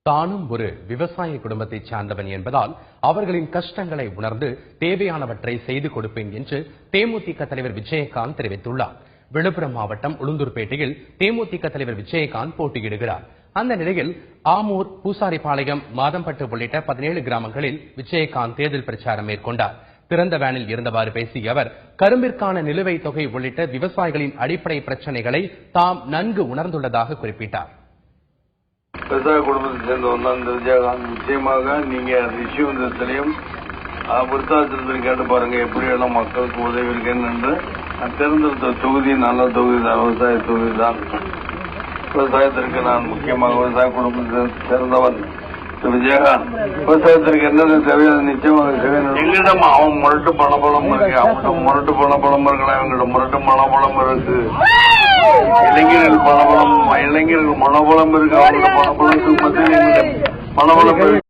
தானும் ஒரு விவசாய குடும்பத்தைச் சார்ந்தவன் என்பதால் அவர்களின் கஷ்டங்களை உணர்ந்து தேவையானவற்றை செய்து கொடுப்பேன் என்று தேமுதிக தலைவர் விஜயகாந்த் தெரிவித்துள்ளார். விழுப்புரம் மாவட்டம் உளுந்தூர்பேட்டையில் தேமுதிக தலைவர் விஜயகாந்த் போட்டியிடுகிறார். அந்த நிலையில் ஆமூர், பூசாரிபாளையம், மாதம்பட்டு உள்ளிட்ட 17 கிராமங்களில் விஜயகாந்த் தேர்தல் பிரச்சாரம் மேற்கொண்டார். திறந்த வேனில் இருந்தவாறு பேசிய அவர், கரும்பிற்கான நிலுவைத் தொகை உள்ளிட்ட விவசாயிகளின் அடிப்படை பிரச்சனைகளை தாம் நன்கு உணர்ந்துள்ளதாக குறிப்பிட்டார். விவசாய குடும்பத்தை சேர்ந்தவன் தான் இந்த விஜயகாந்த். நிச்சயமாக நீங்க ரிஷிவந்தத்திலையும் விருத்தாச்சலத்திலையும் கேட்டு பாருங்க எப்படியெல்லாம் மக்களுக்கு உதவி இருக்கேன்னு. நான் தேர்ந்தெடுத்த தொகுதி நல்ல தொகுதி தான், விவசாய தொகுதி தான். விவசாயத்திற்கு நான் முக்கியமாக விவசாய குடும்பத்தை சேர்ந்தவன் விஜயகாந்த். விவசாயத்திற்கு என்னென்ன தேவையோ நிச்சயமாக செய்வேன். எங்களிடம் அவன் முரட்டு பணபலம் இருக்கு, அவன்கிட்ட முரட்டு பணபலம் இருக்கலாம், அவங்கள்ட்ட முரட்டு மனபலம் இருக்கு. இளைஞர்கள் மனோபலம் இருக்கு, அவங்களோட பணபலத்துக்கு மத்தியில் பணபலம்